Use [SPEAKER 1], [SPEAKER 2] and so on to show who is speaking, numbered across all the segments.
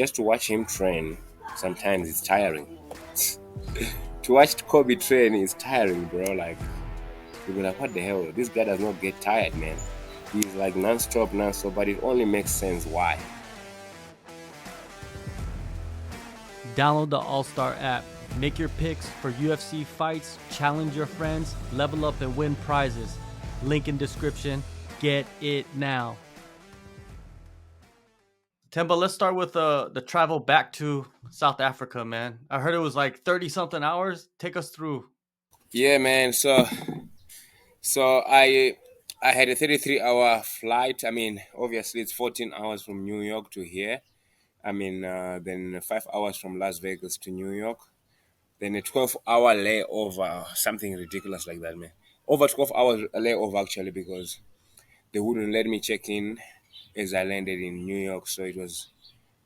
[SPEAKER 1] just to watch him train, sometimes it's tiring. To watch Kobe train is tiring, bro. Like, you'll be like, what the hell? This guy does not get tired, man. He's like non-stop, non-stop, but it only makes sense why.
[SPEAKER 2] Download the AllStar app. Make your picks for UFC fights, challenge your friends, level up and win prizes. Link in description. Get it now. Themba, let's start with the travel back to South Africa, man. I heard it was like 30 something hours. Take us through.
[SPEAKER 1] Yeah, man. So I had a 33-hour flight. I mean, obviously it's 14 hours from New York to here. I mean, then 5 hours from Las Vegas to New York. Then a 12-hour layover, something ridiculous like that, man. Over 12 hours layover actually, because they wouldn't let me check in as I landed in New York. So it was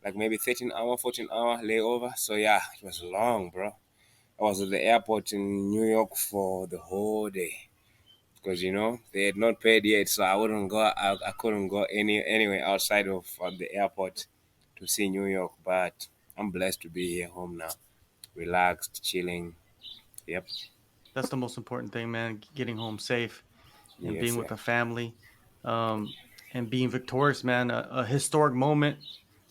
[SPEAKER 1] like maybe 13-hour, 14-hour layover. So yeah, it was long, bro. I was at the airport in New York for the whole day because they had not paid yet, so I wouldn't go. I couldn't go anywhere outside of the airport to see New York. But I'm blessed to be here home now, relaxed, chilling. Yep.
[SPEAKER 2] That's the most important thing, man. Getting home safe and being
[SPEAKER 1] Yes,
[SPEAKER 2] with
[SPEAKER 1] yeah.
[SPEAKER 2] the family, and being victorious, man. A historic moment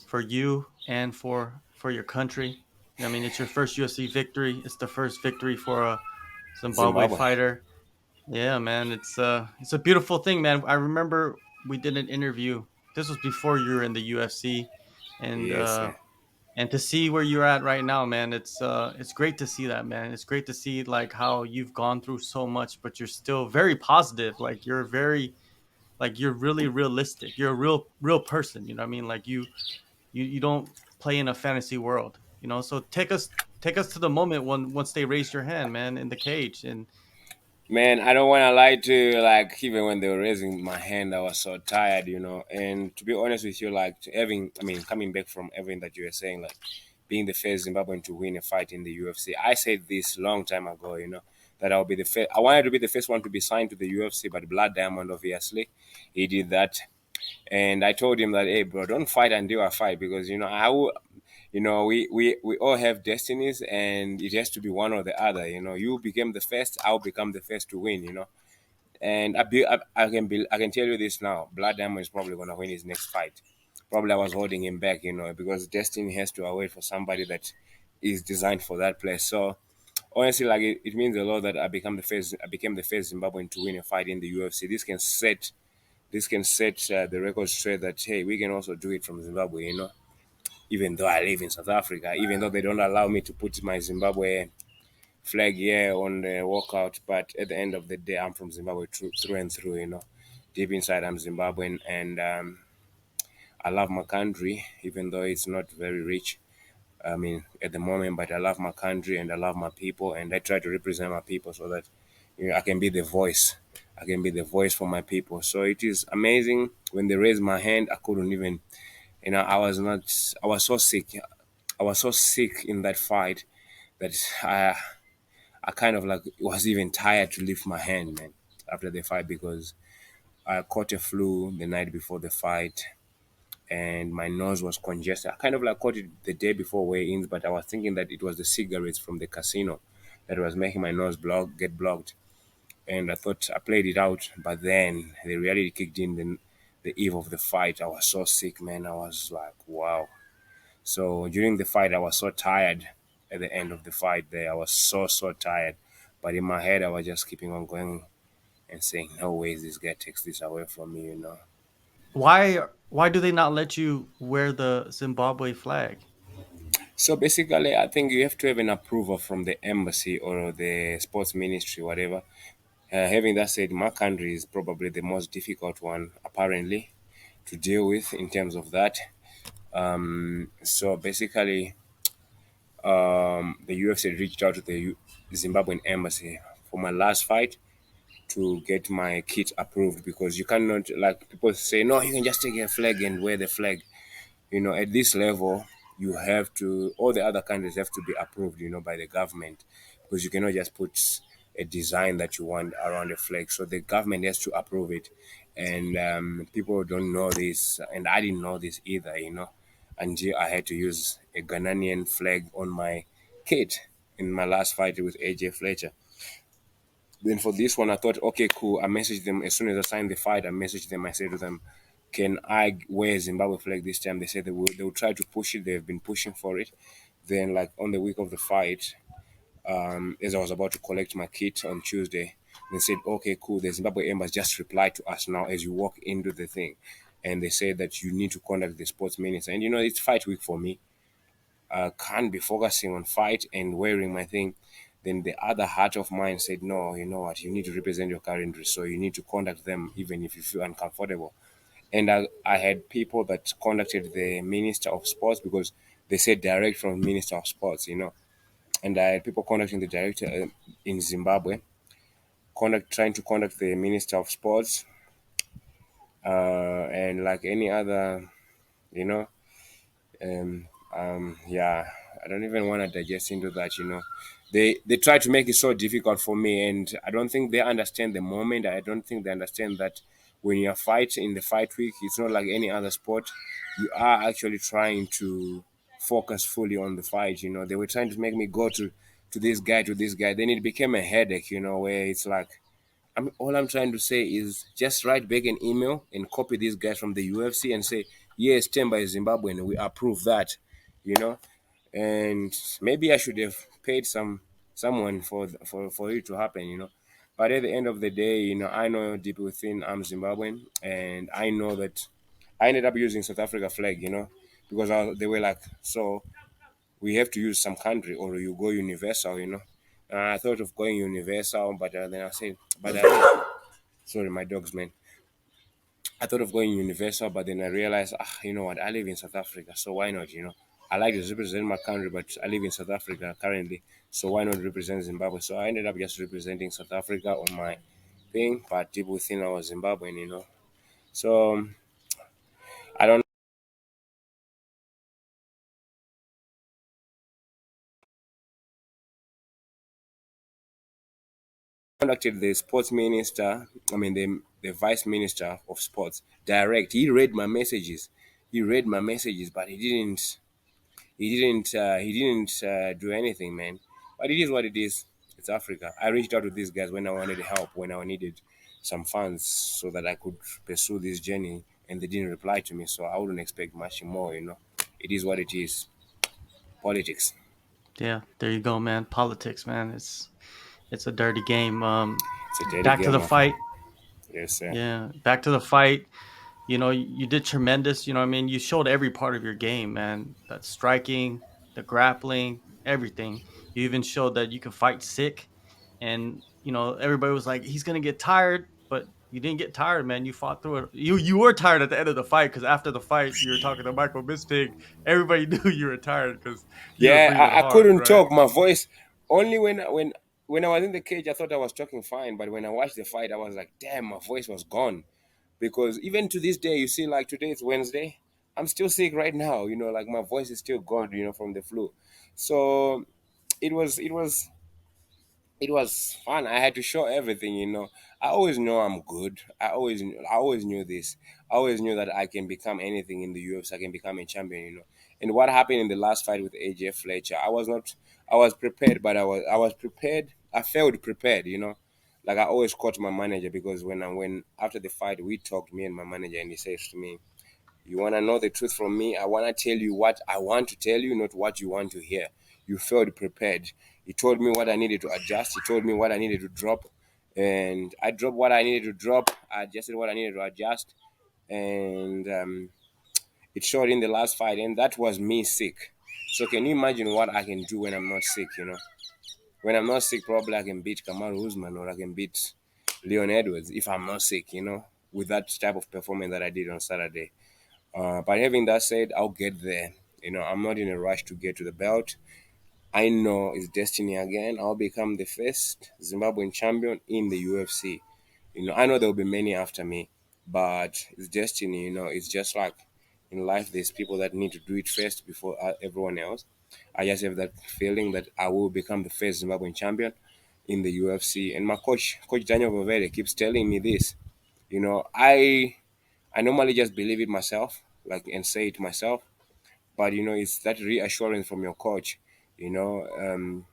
[SPEAKER 2] for you and for your country. I mean, it's your first UFC victory. It's the first victory for a Zimbabwe
[SPEAKER 1] Zimbabwe.
[SPEAKER 2] fighter. Yeah, man. It's a beautiful thing, man. I remember we did an interview. This was before you were in the UFC, and
[SPEAKER 1] Yes, yeah.
[SPEAKER 2] to see where you're at right now, man. It's great to see that, man. It's great to see like how you've gone through so much, but you're still very positive. Like you're very like you're really realistic. You're a real person. You know what I mean? Like you don't play in a fantasy world. So take us to the moment when once they raised your hand, man, in the cage. And
[SPEAKER 1] Man, I don't want to lie to you. Like, even when they were raising my hand, I was so tired. And to be honest with you, like, coming back from everything that you were saying, like, being the first Zimbabwean to win a fight in the UFC, I said this long time ago, that I'll be the first. I wanted to be the first one to be signed to the UFC, but Blood Diamond, obviously, he did that. And I told him that, hey, bro, don't fight until I fight because, I will. We all have destinies, and it has to be one or the other. You became the first, I'll become the first to win. And I can tell you this now. Blood Diamond is probably gonna win his next fight. Probably I was holding him back, because destiny has to wait for somebody that is designed for that place. So honestly, like it means a lot that I became the first Zimbabwean to win a fight in the UFC. This can set the record straight that hey, we can also do it from Zimbabwe. Even though I live in South Africa, even though they don't allow me to put my Zimbabwe flag here on the walkout, but at the end of the day, I'm from Zimbabwe through and through. Deep inside, I'm Zimbabwean, and I love my country, even though it's not very rich. I mean, at the moment, but I love my country and I love my people, and I try to represent my people so that I can be the voice. I can be the voice for my people. So it is amazing. When they raised my hand, I couldn't even. I was not. I was so sick. I was so sick in that fight that I kind of like was even tired to lift my hand, man, after the fight because I caught a flu the night before the fight and my nose was congested. I kind of like caught it the day before weigh-ins, but I was thinking that it was the cigarettes from the casino that was making my nose get blocked. And I thought I played it out, but then the reality kicked in the eve of the fight. I was so sick, man. I was like, wow. So during the fight, I was so tired. At the end of the fight, there, I was so tired. But in my head, I was just keeping on going and saying, "No ways, this guy takes this away from me."
[SPEAKER 2] why do they not let you wear the Zimbabwe flag?
[SPEAKER 1] So basically, I think you have to have an approval from the embassy or the sports ministry, whatever. Having that said, my country is probably the most difficult one, apparently, to deal with in terms of that. So basically, the UFC reached out to the Zimbabwean embassy for my last fight to get my kit approved because you cannot, like people say, no, you can just take a flag and wear the flag. At this level, you have to, all the other countries have to be approved, by the government because you cannot just put a design that you want around a flag. So the government has to approve it. And people don't know this, and I didn't know this either. until I had to use a Ghanaian flag on my kit in my last fight with AJ Fletcher. Then for this one, I thought, okay, cool. I messaged them as soon as I signed the fight. I messaged them. I said to them, "Can I wear Zimbabwe flag this time?" They said they will. They will try to push it. They've been pushing for it. Then, like on the week of the fight, as I was about to collect my kit on Tuesday, they said, "Okay, cool. The Zimbabwe embassy just replied to us now as you walk into the thing, and they said that you need to contact the sports minister." And it's fight week for me. Can't be focusing on fight and wearing my thing. Then the other heart of mine said, no, you know what, you need to represent your country, so you need to contact them even if you feel uncomfortable. And I had people that contacted the Minister of Sports because they said direct from Minister of Sports, And I had people contacting the director in Zimbabwe, trying to contact the Minister of Sports, and like any other, you know, yeah, I don't even want to digest into that. They try to make it so difficult for me, and I don't think they understand the moment. I don't think they understand that when you're fighting in the fight week, it's not like any other sport. You are actually trying to focus fully on the fight. They were trying to make me go to this guy. Then it became a headache. Where it's like, all I'm trying to say is just write back an email and copy these guys from the UFC and say, yes, Themba is Zimbabwean, we approve that, you know. And maybe I should have paid someone for it to happen, But at the end of the day, I know deep within I'm Zimbabwean, and I know that I ended up using South Africa flag, because they were like, so we have to use some country or you go universal. I thought of going universal, but then I said, sorry, my dogs, man. I thought of going universal, but then I realized, you know what? I live in South Africa, so why not? I like to represent my country, but I live in South Africa currently, so why not represent Zimbabwe? So I ended up just representing South Africa on my thing, but deep within I was Zimbabwean. So I don't contacted the sports minister. I mean the vice minister of sports direct. He read my messages. But he didn't do anything, man. But it is what it is. It's Africa. I reached out to these guys when I wanted help, when I needed some funds so that I could pursue this journey, and they didn't reply to me. So I wouldn't expect much more. It is what it is. Politics.
[SPEAKER 2] Yeah, there you go, man. Politics, man. It's a dirty game.
[SPEAKER 1] It's a dirty
[SPEAKER 2] Back to
[SPEAKER 1] game,
[SPEAKER 2] the
[SPEAKER 1] my friend.
[SPEAKER 2] fight.
[SPEAKER 1] Yes, sir.
[SPEAKER 2] Yeah, back to the fight. You did tremendous. You know what I mean? You showed every part of your game, man. That striking, the grappling, everything. You even showed that you can fight sick. And, everybody was like, he's going to get tired, but you didn't get tired, man. You fought through it. You were tired at the end of the fight because after the fight, you were talking to Michael Bisping. Everybody knew you were tired because you were
[SPEAKER 1] Yeah,
[SPEAKER 2] breathing
[SPEAKER 1] I
[SPEAKER 2] hard,
[SPEAKER 1] couldn't
[SPEAKER 2] right?
[SPEAKER 1] talk. My voice only when I was in the cage, I thought I was talking fine. But when I watched the fight, I was like, damn, my voice was gone. Because even to this day, you see, like today it's Wednesday, I'm still sick right now. Like my voice is still gone. From the flu. So it was fun. I had to show everything. I always know I'm good. I always knew this. I always knew that I can become anything in the UFC. I can become a champion. And what happened in the last fight with AJ Fletcher, I was not. I was prepared, but I was prepared. I felt prepared. Like I always caught my manager because when after the fight we talked, me and my manager, and he says to me, you want to know the truth from me? I want to tell you what I want to tell you, not what you want to hear. You felt prepared. He told me what I needed to adjust. He told me what I needed to drop. And I dropped what I needed to drop. I adjusted what I needed to adjust. And it showed in the last fight. And that was me sick. So can you imagine what I can do when I'm not sick? When I'm not sick, probably I can beat Kamaru Usman or I can beat Leon Edwards if I'm not sick, with that type of performance that I did on Saturday. But having that said, I'll get there. I'm not in a rush to get to the belt. I know it's destiny again. I'll become the first Zimbabwean champion in the UFC. I know there will be many after me, but it's destiny. It's just like in life, there's people that need to do it first before everyone else. I just have that feeling that I will become the first Zimbabwean champion in the UFC. And my Coach Daniel Vovere, keeps telling me this. I normally just believe it myself, like and say it myself. but it's that reassurance from your coach. You know,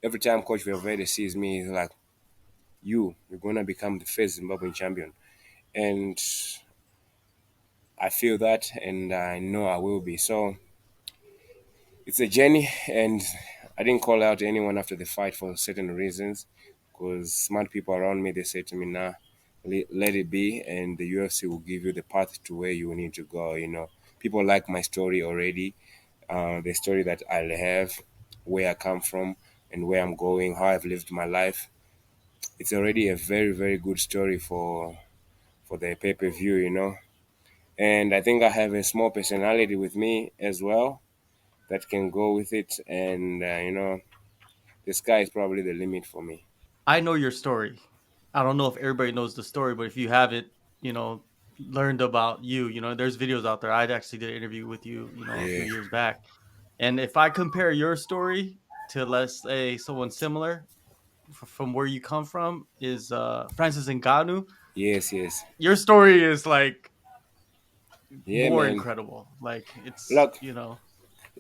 [SPEAKER 1] every time Coach Valverde sees me, he's like, you're gonna become the first Zimbabwean champion, and I feel that, and I know I will be. So it's a journey, and I didn't call out anyone after the fight for certain reasons, because smart people around me, they said to me, "Nah, let it be, and the UFC will give you the path to where you need to go." People like my story already, the story that I have, where I come from, and where I'm going, how I've lived my life. It's already a very, very good story for the pay-per-view. And I think I have a small personality with me as well that can go with it. And the sky is probably the limit for me.
[SPEAKER 2] I know your story. I don't know if everybody knows the story, but if you haven't, you know, learned about you, there's videos out there. I actually did an interview with you, a few
[SPEAKER 1] Yeah.
[SPEAKER 2] years back. And if I compare your story to, let's say, someone similar from where you come from, is Francis Ngannou,
[SPEAKER 1] Yes, yes.
[SPEAKER 2] your story is like
[SPEAKER 1] Yeah,
[SPEAKER 2] more
[SPEAKER 1] man.
[SPEAKER 2] incredible. Like it's,
[SPEAKER 1] Look,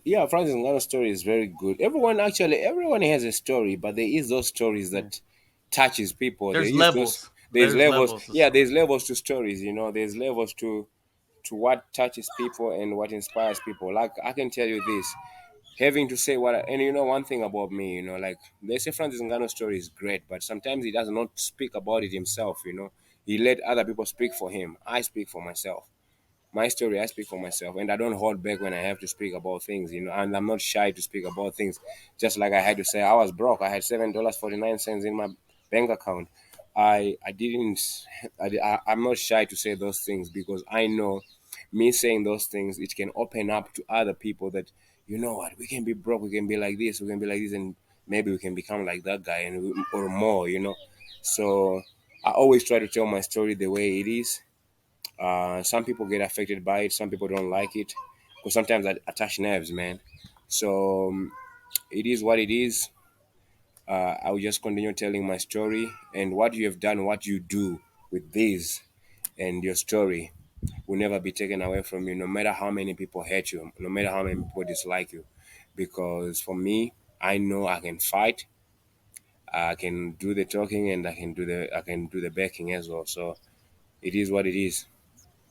[SPEAKER 1] yeah, Francis Ngannou's story is very good. Everyone has a story, but there is those stories
[SPEAKER 2] yeah.
[SPEAKER 1] that touches people. There
[SPEAKER 2] There's
[SPEAKER 1] is those.
[SPEAKER 2] levels.
[SPEAKER 1] There's
[SPEAKER 2] There's
[SPEAKER 1] levels.
[SPEAKER 2] levels to
[SPEAKER 1] Yeah, there's
[SPEAKER 2] stories.
[SPEAKER 1] levels to stories. There's levels to what touches people and what inspires people. Like I can tell you this, having to say what, and one thing about me, like they say Francis Ngannou's story is great, but sometimes he does not speak about it himself. He let other people speak for him. I speak for myself. My story, I speak for myself, and I don't hold back when I have to speak about things, and I'm not shy to speak about things. Just like I had to say I was broke, I had $7.49 in my bank account. I didn't I'm not shy to say those things, because I know me saying those things, it can open up to other people that, what, we can be broke, we can be like this, we can be like this, and maybe we can become like that guy, or more. So I always try to tell my story the way it is. Some people get affected by it. Some people don't like it, because sometimes I attach nerves, man. So it is what it is. I will just continue telling my story, and what you have done, what you do with this and your story will never be taken away from you, no matter how many people hate you, no matter how many people dislike you. Because for me, I know I can fight, I can do the talking, and I can do the backing as well. So it is what it is.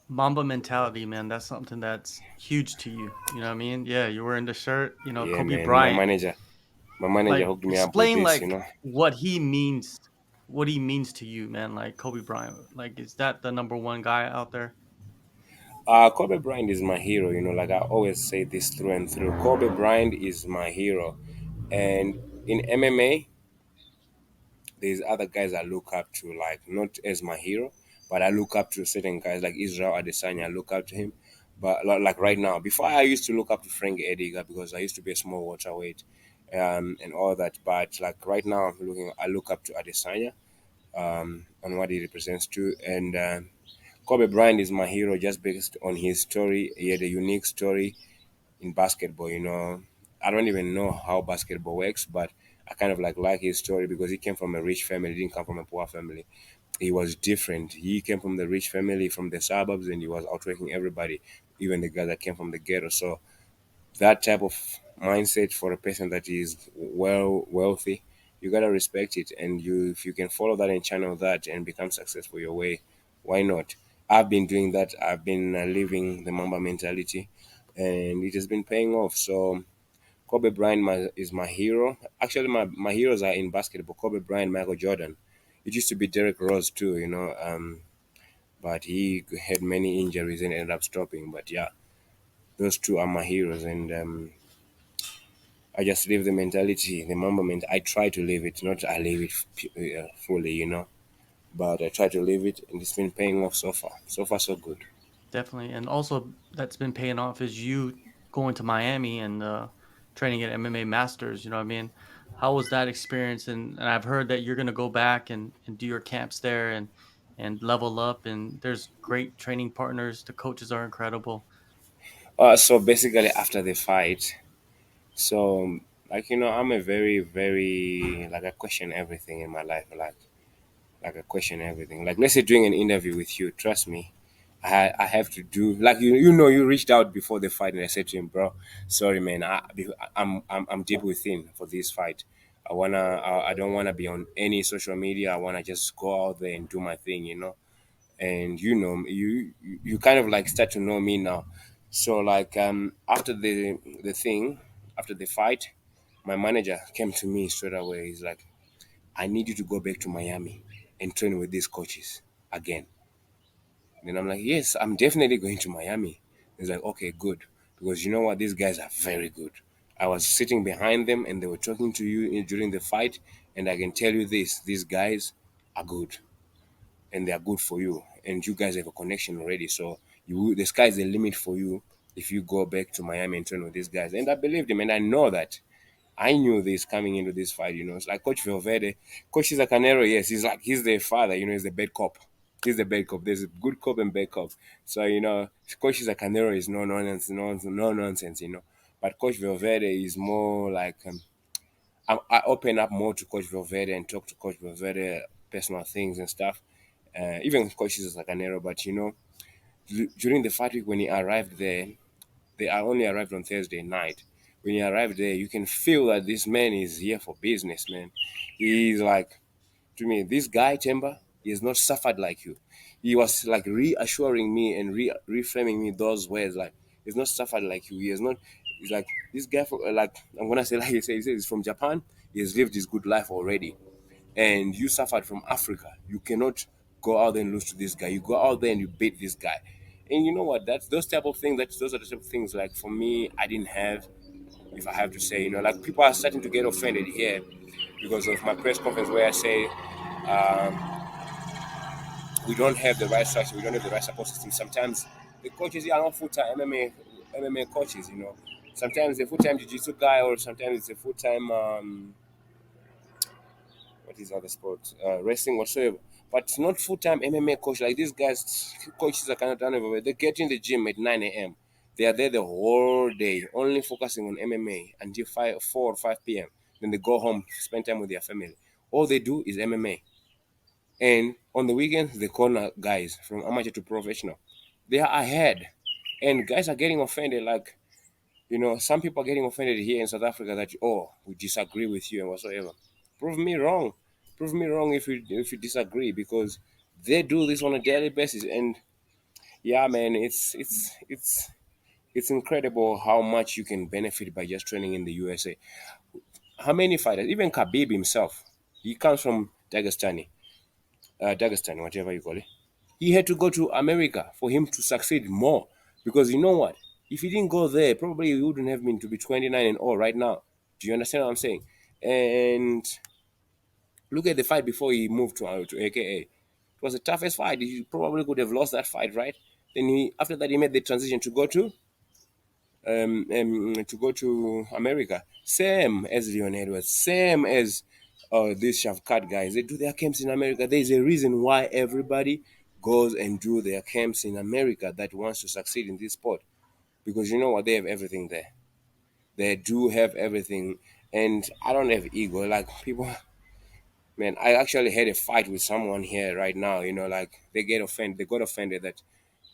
[SPEAKER 2] Mamba mentality, man. That's something that's huge to you. You know what I mean? Yeah, you're wearing the shirt.
[SPEAKER 1] Yeah,
[SPEAKER 2] Kobe
[SPEAKER 1] man. My
[SPEAKER 2] Bryant.
[SPEAKER 1] manager, my manager
[SPEAKER 2] Like,
[SPEAKER 1] hooked me up with
[SPEAKER 2] explain
[SPEAKER 1] this.
[SPEAKER 2] like what he means to you, man. Like Kobe Bryant. Like, is that the number one guy out there?
[SPEAKER 1] Kobe Bryant is my hero. Like I always say this through and through. Kobe Bryant is my hero, and in MMA, there's other guys I look up to, like not as my hero, but I look up to certain guys like Israel Adesanya. I look up to him, but like right now, before I used to look up to Frank Edgar because I used to be a small welterweight, and all that. But like right now, I look up to Adesanya, on what he represents too, and. Kobe Bryant is my hero just based on his story. He had a unique story in basketball. I don't even know how basketball works, but I kind of like his story because he came from a rich family, he didn't come from a poor family. He was different. He came from the rich family, from the suburbs, and he was outworking everybody, even the guys that came from the ghetto. So that type of mindset for a person that is wealthy, you gotta respect it, and if you can follow that and channel that and become successful your way, why not? I've been doing that. I've been living the Mamba mentality, and it has been paying off. So Kobe Bryant is my hero. Actually, my heroes are in basketball: Kobe Bryant, Michael Jordan. It used to be Derrick Rose too, but he had many injuries and ended up stopping. But yeah, those two are my heroes, and I just live the mentality, the moment. I try to live it, not I live it fully, but I try to live it, and it's been paying off so far. So far, so good.
[SPEAKER 2] Definitely. And also that's been paying off is you going to Miami and training at MMA Masters, you know what I mean? How was that experience? And I've heard that you're gonna go back and do your camps there and level up, and there's great training partners. The coaches are incredible.
[SPEAKER 1] So basically, after the fight, so like I'm a very, very like I question everything in my life, like I question everything. Like let's say doing an interview with you, trust me. I have to do like you reached out before the fight and I said to him, bro, sorry man, I'm deep within for this fight. I don't wanna be on any social media. I wanna just go out there and do my thing, And you kind of like start to know me now. So like after the thing, after the fight, my manager came to me straight away. He's like, I need you to go back to Miami and train with these coaches again. Then I'm like, yes, I'm definitely going to Miami. He's like, okay, good. Because you know what? These guys are very good. I was sitting behind them and they were talking to you during the fight. And I can tell you this, these guys are good and they are good for you. And you guys have a connection already. So the sky's the limit for you if you go back to Miami and train with these guys. And I believed him and I know that. I knew this coming into this fight, It's like Coach Valverde. Coach is a Canero, yes. He's the father, he's the bad cop. He's the bad cop. There's a good cop and bad cop. So, Coach is a Canero is no nonsense. But Coach Valverde is more like I open up more to Coach Valverde and talk to Coach Valverde personal things and stuff. Even Coach is a Canero, but during the fight week when he arrived there, they are only arrived on Thursday night. When you arrive there, you can feel that this man is here for business, man. He's like, to me, this guy, Themba, he has not suffered like you. He was like reassuring me and reframing me those words, like, he's not suffered like you. He has not, he's like, this guy, like, I'm going to say, like he says, he's from Japan. He has lived his good life already. And you suffered from Africa. You cannot go out there and lose to this guy. You go out there and you beat this guy. And you know what? That's those type of things. Those are the type of things. Like for me, I didn't have. If I have to say, like people are starting to get offended here because of my press conference where I say we don't have the right structure, we don't have the right support system. Sometimes the coaches here are not full-time MMA coaches. Sometimes a full-time jiu-jitsu guy, or sometimes it's a full-time what is other sport, wrestling whatsoever. But it's not full-time MMA coach like these guys. Coaches are kind of done everywhere. They get in the gym at 9 a.m. They are there the whole day, only focusing on MMA until 4 or 5 p.m. Then they go home, spend time with their family. All they do is MMA. And on the weekends, they corner guys from amateur to professional. They are ahead. And guys are getting offended. Like, some people are getting offended here in South Africa that, oh, we disagree with you and whatsoever. Prove me wrong. Prove me wrong if you disagree, because they do this on a daily basis. And yeah, man, it's incredible how much you can benefit by just training in the USA. How many fighters, even Khabib himself, he comes from Dagestan, whatever you call it. He had to go to America for him to succeed more, because you know what? If he didn't go there, probably he wouldn't have been to be 29 and all right now. Do you understand what I'm saying? And look at the fight before he moved to AKA. It was the toughest fight. He probably could have lost that fight, right? Then after that he made the transition to go to America. Same as Leon Edwards, same as these Shavkat guys. They do their camps in America. There is a reason why everybody goes and do their camps in America that wants to succeed in this sport. Because you know what? They have everything there. They do have everything. And I don't have ego. Like people, man, I actually had a fight with someone here right now. Like they got offended that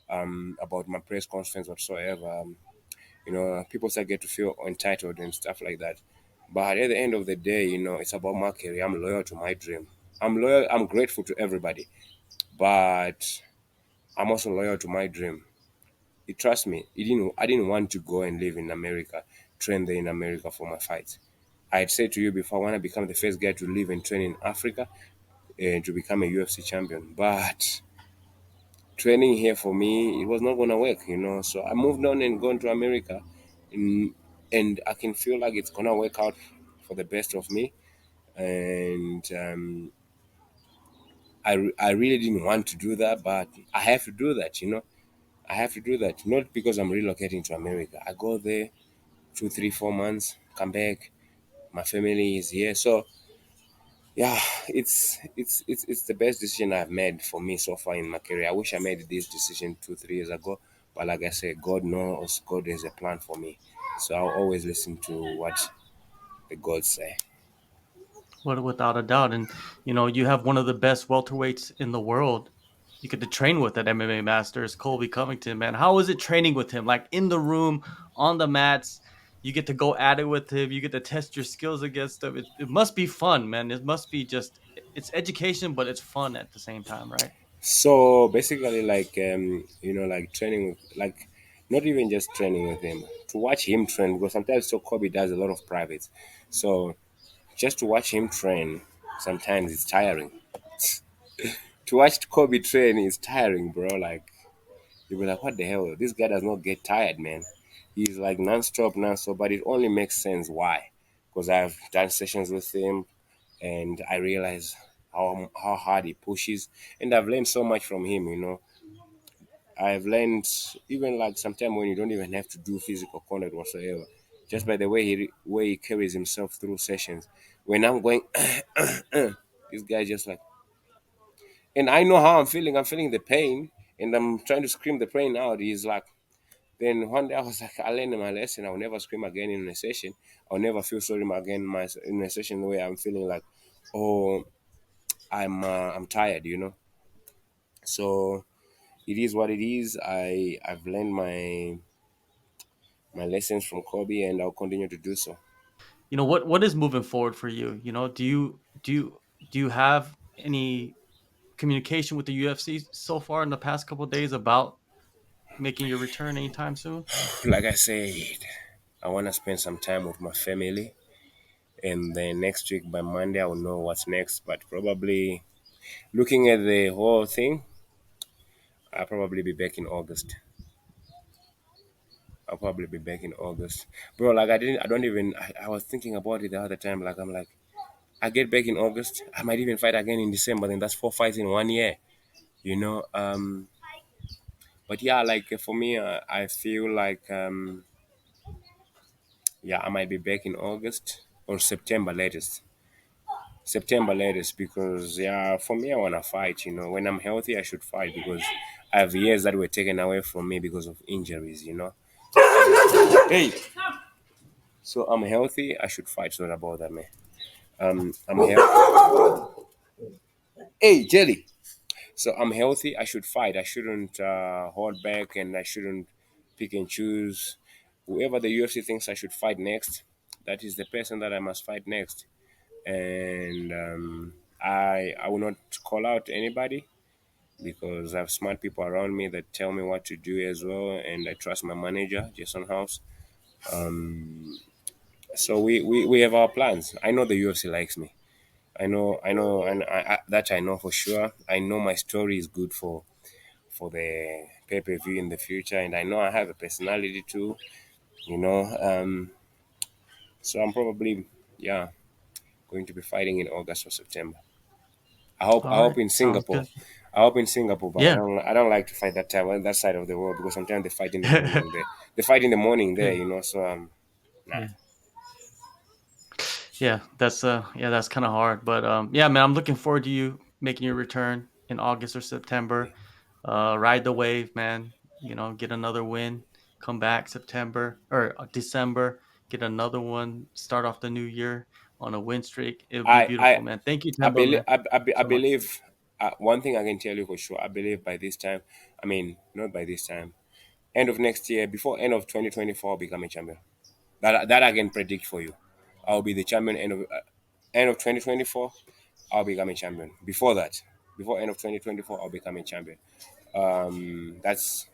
[SPEAKER 1] about my press conference whatsoever. People start get to feel entitled and stuff like that. But at the end of the day, it's about my career. I'm loyal to my dream. I'm loyal. I'm grateful to everybody, but I'm also loyal to my dream. You trust me. I didn't want to go and live in America, train there in America for my fights. I'd said to you before, I want to become the first guy to live and train in Africa and to become a UFC champion. But training here for me, it was not gonna work. So I moved on and gone to America, and I can feel like it's gonna work out for the best of me. And I really didn't want to do that, but I have to do that. I have to do that, not because I'm relocating to America. I go there 2, 3, 4 months, come back. My family is here, so yeah, it's the best decision I've made for me so far in my career. I wish I made this decision 2, 3 years ago, but like I said, God knows, God has a plan for me, so I'll always listen to what the gods say.
[SPEAKER 2] Without a doubt. And you have one of the best welterweights in the world you get to train with at MMA Masters, Colby Covington, man. How is it training with him? Like in the room, on the mats, you get to go at it with him. You get to test your skills against him. It must be fun, man. It must be just it's education, but it's fun at the same time, right?
[SPEAKER 1] So basically, like like training with, like, not even just training with him, to watch him train, because sometimes so Kobe does a lot of privates. So just to watch him train, sometimes it's tiring. To watch Kobe train is tiring, bro. Like, you'll be like, what the hell? This guy does not get tired, man. He's like non-stop, non-stop, but it only makes sense why. Because I've done sessions with him, and I realize how hard he pushes, and I've learned so much from him. I've learned, even like sometimes when you don't even have to do physical contact whatsoever, just by the way he carries himself through sessions. When I'm going, this guy just like, and I know how I'm feeling. I'm feeling the pain, and I'm trying to scream the pain out. He's like, then one day I was like, I learned my lesson. I'll never scream again in a session. I'll never feel sorry again in a session the way I'm feeling like, oh, I'm tired. So it is what it is. I've learned my lessons from Kobe, and I'll continue to do so.
[SPEAKER 2] What is moving forward for you? Do you have any communication with the UFC so far in the past couple of days about making your return anytime soon?
[SPEAKER 1] Like I said, I want to spend some time with my family, and then next week by Monday I will know what's next. But probably looking at the whole thing, I'll probably be back in August. I'll probably be back in August, bro. Like I don't even. I was thinking about it the other time. Like I'm like, I get back in August. I might even fight again in December. Then that's 4 fights in 1 year. You know. But yeah, like for me, I feel like yeah, I might be back in August or September latest. September latest, because yeah, for me, I wanna fight. When I'm healthy, I should fight because I have years that were taken away from me because of injuries. Hey, so I'm healthy. I should fight. Sorry about that, man. I'm healthy. Hey, Jelly. So I'm healthy. I should fight. I shouldn't hold back, and I shouldn't pick and choose. Whoever the UFC thinks I should fight next, that is the person that I must fight next. And I will not call out anybody because I have smart people around me that tell me what to do as well, and I trust my manager, Jason House. So we have our plans. I know the UFC likes me. I know, and that I know for sure. I know my story is good for the pay per view in the future, and I know I have a personality too. You know, so I'm probably, yeah, going to be fighting in August or September. I
[SPEAKER 2] All
[SPEAKER 1] hope
[SPEAKER 2] right,
[SPEAKER 1] in
[SPEAKER 2] sounds
[SPEAKER 1] Singapore.
[SPEAKER 2] good.
[SPEAKER 1] I hope in Singapore, but
[SPEAKER 2] Yeah,
[SPEAKER 1] I don't like to fight that side of the world because sometimes they fight in the morning there. They fight in the morning there,
[SPEAKER 2] yeah,
[SPEAKER 1] So nah.
[SPEAKER 2] yeah. Yeah, that's kind of hard, but yeah, man, I'm looking forward to you making your return in August or
[SPEAKER 1] Yeah.
[SPEAKER 2] September. Ride the wave, man. Get another win, come back September or December, get another one, start off the new year on a win streak. It would be
[SPEAKER 1] I I
[SPEAKER 2] beautiful, man. Thank you,
[SPEAKER 1] I
[SPEAKER 2] Temba,
[SPEAKER 1] believe
[SPEAKER 2] man,
[SPEAKER 1] I
[SPEAKER 2] so much.
[SPEAKER 1] believe one thing I can tell you for sure. I believe by this time, I mean not by this time, end of next year, before end of 2024, I'll become a champion. That I can predict for you. I'll be the champion end of 2024. I'll become a champion. Before that, before end of 2024, I'll become a champion. That's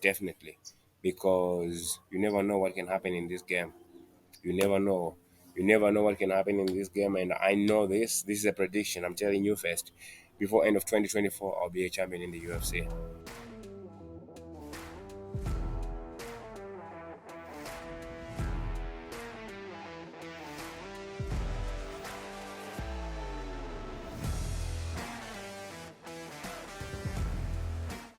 [SPEAKER 1] definitely, because you never know what can happen in this game. You never know. You never know what can happen in this game, and I know this. This is a prediction. I'm telling you first. Before end of 2024, I'll be a champion in the UFC.